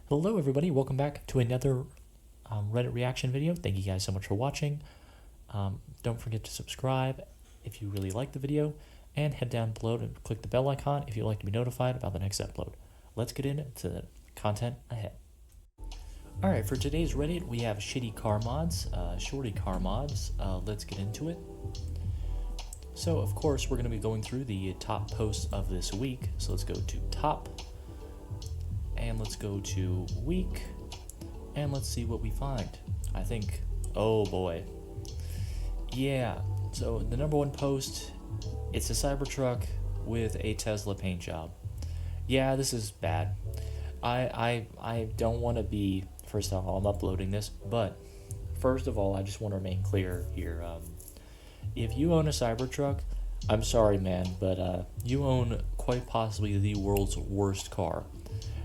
Hello everybody, welcome back to another Reddit reaction video. Thank you guys so much for watching. Don't forget to subscribe if you really like the video, and head down below and click the bell icon if you'd like to be notified about the next upload. Let's get into the content ahead. Alright, for today's Reddit we have ShittyCarMods, ShortyCarMods. Let's get into it. So of course we're going to be going through the top posts of this week. So let's go to top. And let's go to week, and let's see what we find. I think, oh boy. Yeah, so the number one post, it's a Cybertruck with a Tesla paint job. Yeah, this is bad. I don't want to be, first of all, I'm uploading this, but first of all, I just want to remain clear here. If you own a Cybertruck, I'm sorry, man, but you own quite possibly the world's worst car.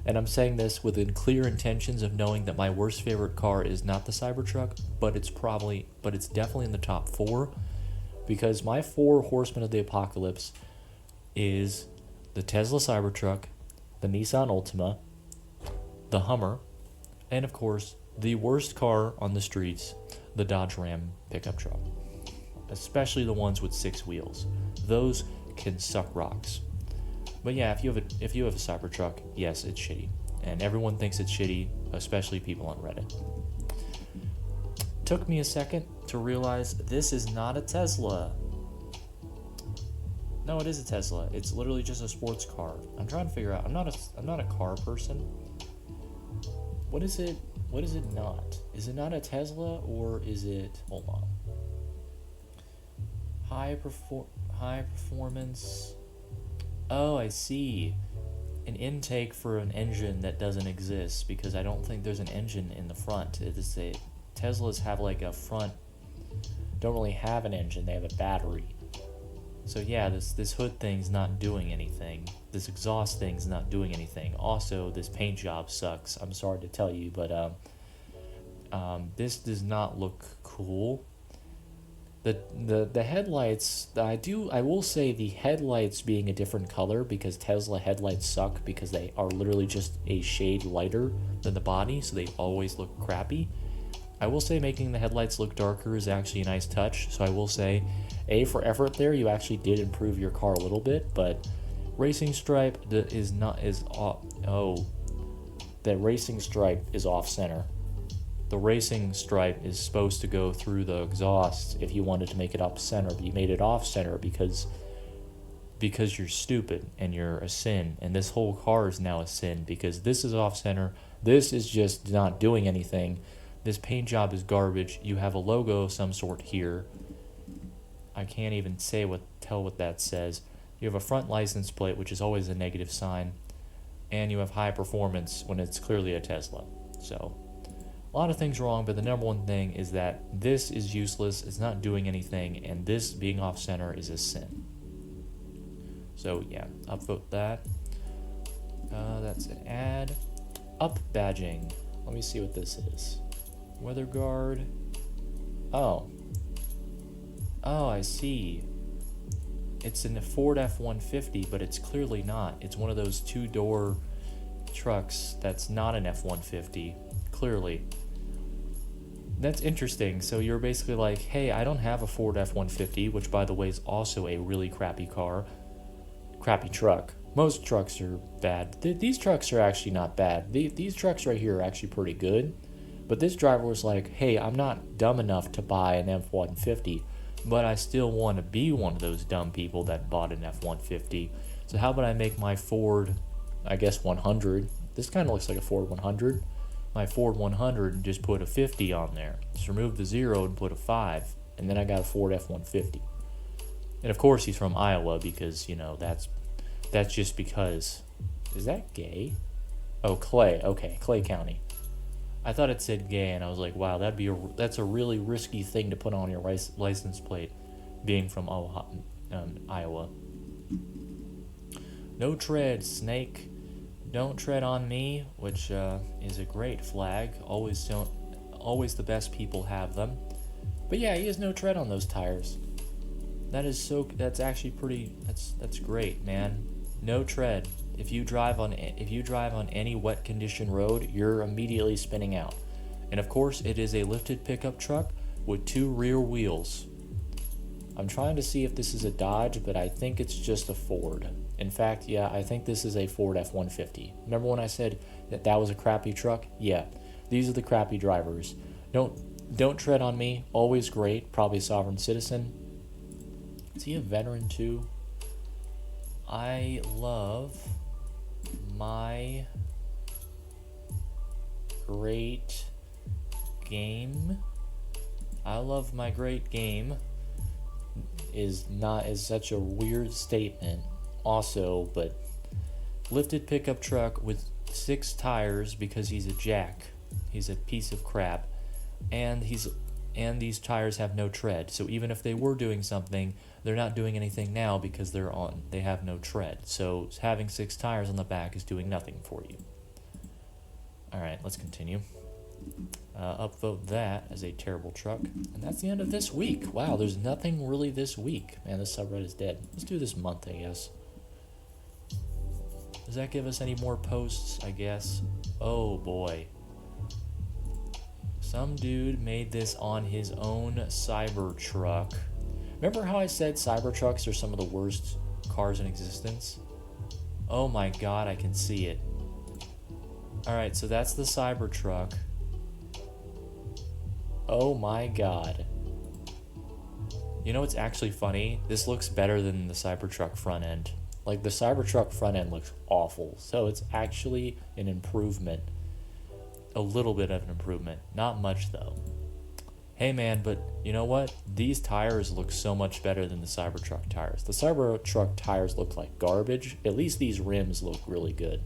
And I'm saying this within clear intentions of knowing that my worst favorite car is not the Cybertruck, but it's definitely in the top 4, because my 4 horsemen of the apocalypse is the Tesla Cybertruck, the Nissan Altima, the Hummer, and of course, the worst car on the streets, the Dodge Ram pickup truck. Especially the ones with 6 wheels. Those can suck rocks. But yeah, if you have a Cybertruck, yes, it's shitty. And everyone thinks it's shitty, especially people on Reddit. Took me a second to realize this is not a Tesla. No, it is a Tesla. It's literally just a sports car. I'm trying to figure out. I'm not a car person. What is it? What is it not? Is it not a Tesla, or is it, hold on. High performance. Oh, I see. An intake for an engine that doesn't exist, because I don't think there's an engine in the front. Teslas have like a front, don't really have an engine, they have a battery. So yeah, this hood thing's not doing anything. This exhaust thing's not doing anything. Also, this paint job sucks. I'm sorry to tell you, but this does not look cool. The headlights, I will say the headlights being a different color, because Tesla headlights suck because they are literally just a shade lighter than the body, so they always look crappy. I will say making the headlights look darker is actually a nice touch, so I will say, for effort there, you actually did improve your car a little bit, but racing stripe that racing stripe is off center. The racing stripe is supposed to go through the exhaust if you wanted to make it up center, but you made it off center because you're stupid and you're a sin, and this whole car is now a sin because this is off center. This is just not doing anything. This paint job is garbage. You have a logo of some sort here. I can't even tell what that says. You have a front license plate, which is always a negative sign, and you have high performance when it's clearly a Tesla. So a lot of things wrong, but the number one thing is that this is useless, it's not doing anything, and this being off center is a sin. So yeah, upvote that. That's an ad. Up badging. Let me see what this is. Weather guard. Oh, I see. It's in the Ford F-150, but it's clearly not. It's one of those 2-door trucks that's not an F-150, clearly. That's interesting. So you're basically like, hey, I don't have a Ford F-150, which by the way is also a really crappy truck. Most trucks are bad. These trucks are actually not bad. These trucks right here are actually pretty good. But this driver was like, hey, I'm not dumb enough to buy an F-150, but I still want to be one of those dumb people that bought an F-150. So how about I make my Ford, I guess 100. This kind of looks like a Ford 100. My Ford 100 and just put a 50 on there. Just remove the 0 and put a 5, and then I got a Ford F-150. And of course he's from Iowa, because, you know, that's just because. Is that gay? Oh, Clay. Okay, Clay County. I thought it said gay, and I was like, wow, that's a really risky thing to put on your license plate, being from Iowa. No tread, snake. Don't tread on me, which is a great flag. Always the best people have them. But yeah, he has no tread on those tires. That's actually that's great, man. No tread. if you drive on any wet condition road, you're immediately spinning out. And of course, it is a lifted pickup truck with 2 rear wheels. I'm trying to see if this is a Dodge, but I think it's just a Ford. In fact, yeah, I think this is a Ford F-150. Remember when I said that was a crappy truck? Yeah, these are the crappy drivers. Don't tread on me. Always great. Probably a sovereign citizen. Is he a veteran too? I love my great game. I love my great game is such a weird statement. Also, but lifted pickup truck with 6 tires because he's a jack. He's a piece of crap. And these tires have no tread. So even if they were doing something, they're not doing anything now because they have no tread. So having 6 tires on the back is doing nothing for you. Alright, let's continue. Upvote that as a terrible truck. And that's the end of this week. Wow, there's nothing really this week. Man, this subreddit is dead. Let's do this month, I guess. Does that give us any more posts, I guess? Oh boy. Some dude made this on his own Cybertruck. Remember how I said Cybertrucks are some of the worst cars in existence? Oh my god, I can see it. Alright, so that's the Cybertruck. Oh my god. You know what's actually funny? This looks better than the Cybertruck front end. Like, the Cybertruck front end looks awful. So it's actually an improvement. A little bit of an improvement. Not much, though. Hey, man, but you know what? These tires look so much better than the Cybertruck tires. The Cybertruck tires look like garbage. At least these rims look really good.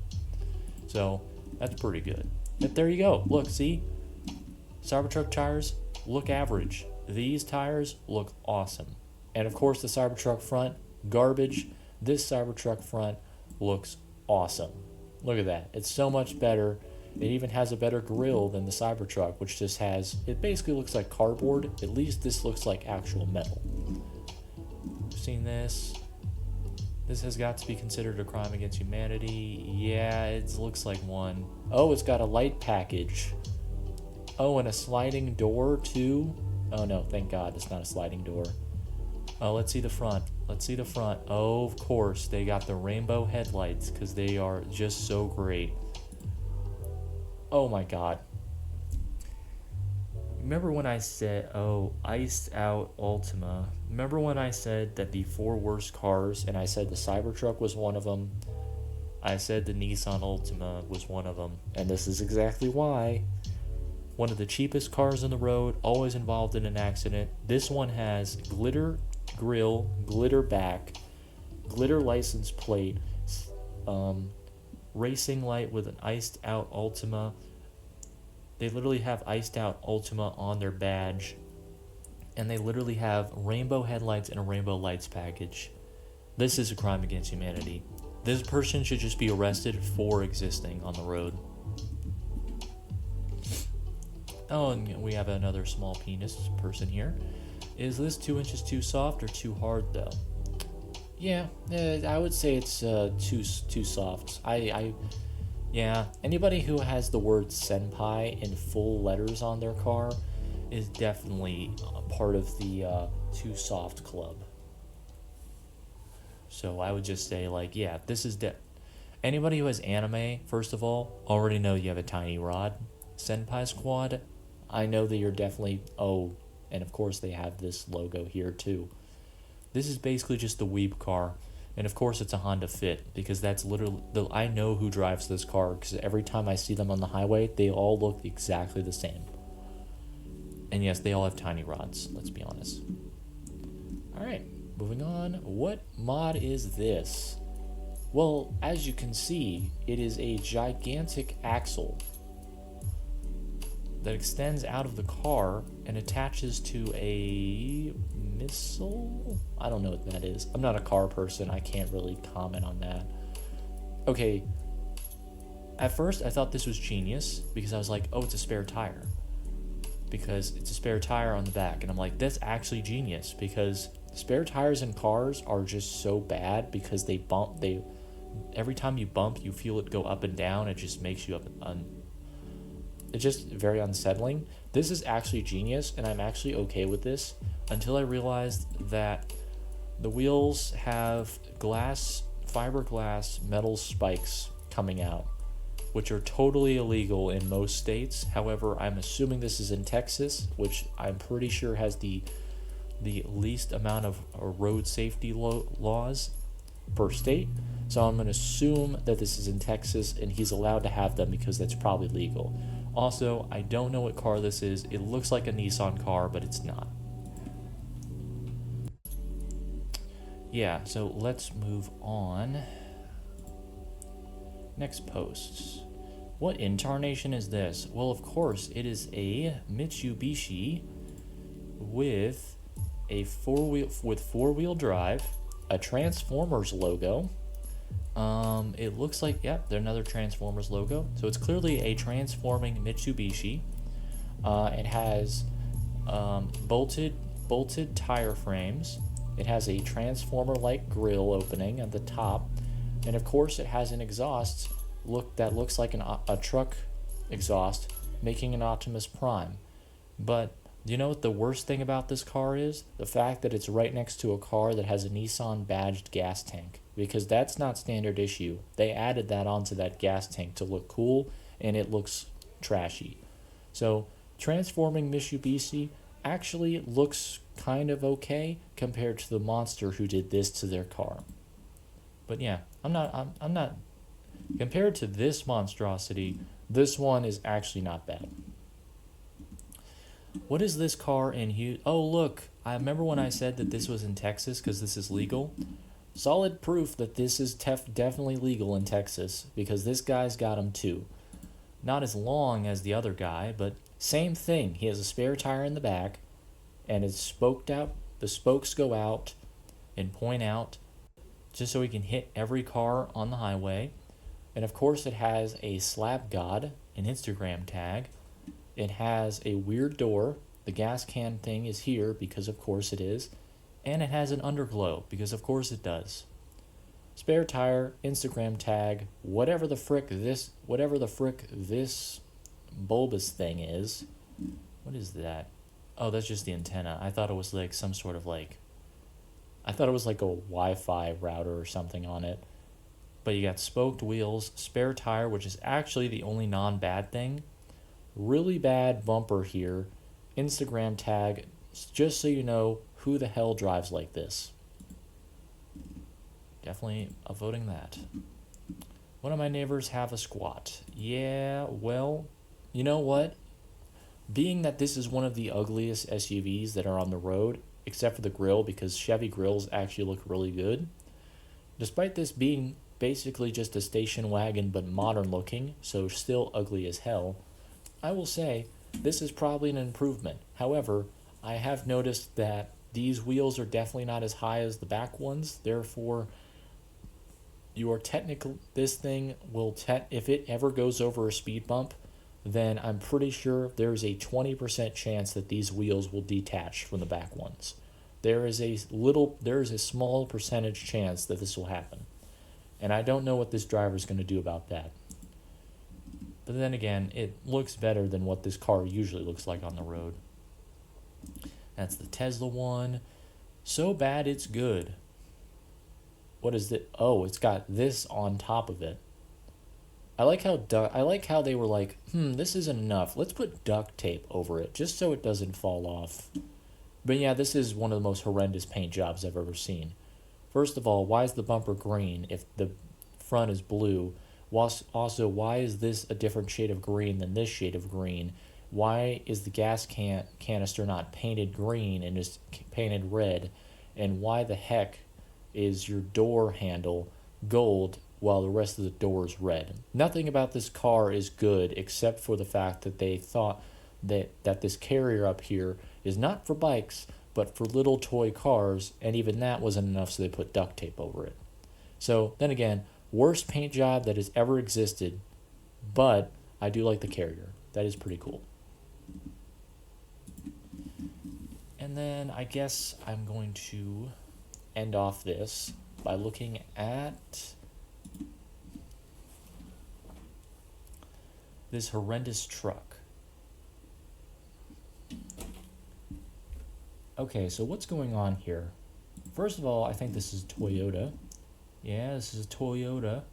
So, that's pretty good. But there you go. Look, see? Cybertruck tires look average. These tires look awesome. And, of course, the Cybertruck front, garbage. This Cybertruck front looks awesome. Look at that. It's so much better. It even has a better grille than the Cybertruck, which just has, it basically looks like cardboard. At least this looks like actual metal. Seen this? This has got to be considered a crime against humanity. Yeah, it looks like one. Oh, it's got a light package. Oh, and a sliding door too? Oh no, thank God it's not a sliding door. Oh, let's see the front. Let's see the front. Oh, of course, they got the rainbow headlights because they are just so great. Oh my god. Remember when I said, oh, iced out Ultima? Remember when I said that the 4 worst cars, and I said the Cybertruck was one of them? I said the Nissan Ultima was one of them, and this is exactly why. One of the cheapest cars on the road, always involved in an accident. This one has glitter grill, glitter back, glitter license plate, racing light with an iced out Ultima. They literally have iced out Ultima on their badge. And they literally have rainbow headlights and a rainbow lights package. This is a crime against humanity. This person should just be arrested for existing on the road. Oh, and we have another small penis person here. Is this 2 inches too soft or too hard though? Yeah, I would say it's too soft. Yeah, anybody who has the word senpai in full letters on their car is definitely a part of the too soft club. So I would just say, like, yeah, this is anybody who has anime, first of all, already know you have a tiny rod. Senpai Squad, I know that you're definitely, oh, and of course they have this logo here too. This is basically just the weeb car. And of course it's a Honda Fit, because that's literally, I know who drives this car, because every time I see them on the highway, they all look exactly the same. And yes, they all have tiny rods, let's be honest. Alright, moving on. What mod is this? Well, as you can see, it is a gigantic axle that extends out of the car and attaches to a missile? I don't know what that is. I'm not a car person. I can't really comment on that. Okay. At first, I thought this was genius because I was like, oh, it's a spare tire. Because it's a spare tire on the back. And I'm like, that's actually genius because spare tires in cars are just so bad because they every time you bump, you feel it go up and down. It just makes you it's just very unsettling. This is actually genius, and I'm actually okay with this until I realized that the wheels have fiberglass metal spikes coming out, which are totally illegal in most states. However, I'm assuming this is in Texas, which I'm pretty sure has the least amount of road safety laws per state. So I'm going to assume that this is in Texas and he's allowed to have them because that's probably legal. Also, I don't know what car this is. It looks like a Nissan car, but it's not. Yeah, so let's move on. Next posts. What incarnation is this? Well, of course, it is a Mitsubishi with a four-wheel drive, a Transformers logo. It looks like, yep, they're another Transformers logo. So it's clearly a transforming Mitsubishi. It has bolted tire frames. It has a transformer-like grille opening at the top, and of course, it has an exhaust that looks like a truck exhaust, making an Optimus Prime. But do you know what the worst thing about this car is? The fact that it's right next to a car that has a Nissan badged gas tank, because that's not standard issue. They added that onto that gas tank to look cool, and it looks trashy. So transforming Mitsubishi actually looks kind of okay compared to the monster who did this to their car. But yeah, I'm not compared to this monstrosity, this one is actually not bad. What is this car in Houston? Oh, look, I remember when I said that this was in Texas because this is legal. Solid proof that this is definitely legal in Texas because this guy's got them too. Not as long as the other guy, but same thing. He has a spare tire in the back, and it's spoked out. The spokes go out and point out just so he can hit every car on the highway. And of course, it has a slap god, an Instagram tag. It has a weird door. The gas can thing is here because of course it is. And it has an underglow because of course it does. Spare tire, Instagram tag, whatever the frick this bulbous thing is. What is that? Oh, that's just the antenna. I thought it was like some sort of I thought it was like a Wi-Fi router or something on it. But you got spoked wheels, spare tire, which is actually the only non-bad thing. Really bad bumper here. Instagram tag, just so you know who the hell drives like this. Definitely avoiding that. One of my neighbors have a squat. Yeah, well, you know what? Being that this is one of the ugliest SUVs that are on the road, except for the grille, because Chevy grills actually look really good. Despite this being basically just a station wagon but modern looking, so still ugly as hell, I will say this is probably an improvement. However, I have noticed that these wheels are definitely not as high as the back ones, therefore this thing will, if it ever goes over a speed bump, then I'm pretty sure there's a 20% chance that these wheels will detach from the back ones. There is a small percentage chance that this will happen. And I don't know what this driver is going to do about that. But then again, it looks better than what this car usually looks like on the road. That's the Tesla one. So bad it's good. What is it? Oh, it's got this on top of it. I like how they were like, this isn't enough. Let's put duct tape over it just so it doesn't fall off. But yeah, this is one of the most horrendous paint jobs I've ever seen. First of all, why is the bumper green if the front is blue? Also, why is this a different shade of green than this shade of green? Why is the gas canister not painted green and just painted red? And why the heck is your door handle gold while the rest of the door is red? Nothing about this car is good except for the fact that they thought that this carrier up here is not for bikes, but for little toy cars, and even that wasn't enough, so they put duct tape over it. So, then again, worst paint job that has ever existed, but I do like the carrier. That is pretty cool. And then I guess I'm going to end off this by looking at this horrendous truck. Okay, so what's going on here? First of all, I think this is Toyota. Yeah, this is a Toyota.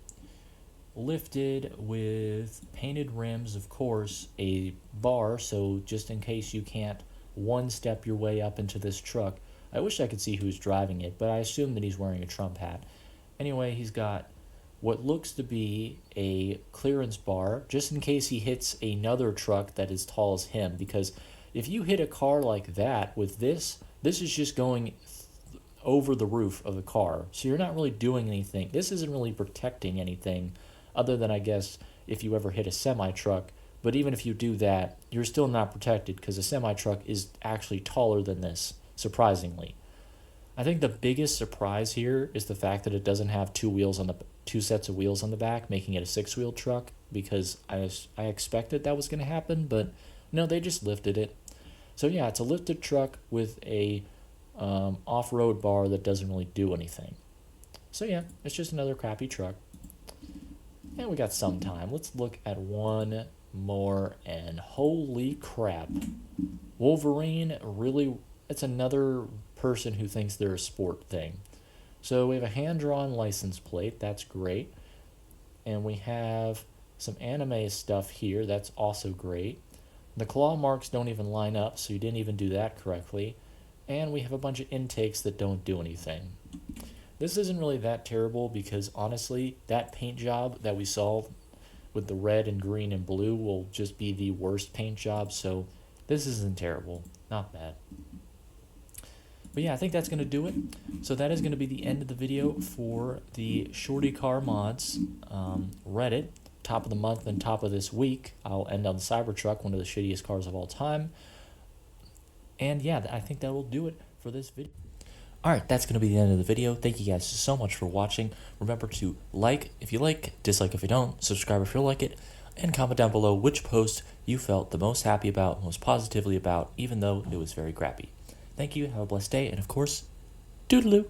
Lifted with painted rims, of course, a bar, so just in case you can't one-step your way up into this truck. I wish I could see who's driving it, but I assume that he's wearing a Trump hat. Anyway, he's got what looks to be a clearance bar, just in case he hits another truck that is tall as him, because if you hit a car like that with this is just going over the roof of the car. So you're not really doing anything. This isn't really protecting anything other than, I guess, if you ever hit a semi-truck. But even if you do that, you're still not protected because a semi-truck is actually taller than this, surprisingly. I think the biggest surprise here is the fact that it doesn't have two sets of wheels on the back, making it a six-wheel truck, because I expected that was going to happen, but no, they just lifted it. So yeah, it's a lifted truck with a off-road bar that doesn't really do anything. So yeah, it's just another crappy truck. And we got some time. Let's look at one more, and holy crap. Wolverine, really, it's another person who thinks they're a sport thing. So we have a hand-drawn license plate, that's great. And we have some anime stuff here, that's also great. The claw marks don't even line up, so you didn't even do that correctly. And we have a bunch of intakes that don't do anything. This isn't really that terrible because honestly, that paint job that we saw with the red and green and blue will just be the worst paint job, so this isn't terrible. Not bad. But yeah, I think that's going to do it. So that is going to be the end of the video for the ShittyCarMods Reddit. Top of the month and top of this week. I'll end on the Cybertruck, one of the shittiest cars of all time. And yeah, I think that will do it for this video. Alright, that's going to be the end of the video. Thank you guys so much for watching. Remember to like if you like, dislike if you don't, subscribe if you like it, and comment down below which post you felt the most happy about, most positively about, even though it was very crappy. Thank you, have a blessed day, and of course, toodaloo!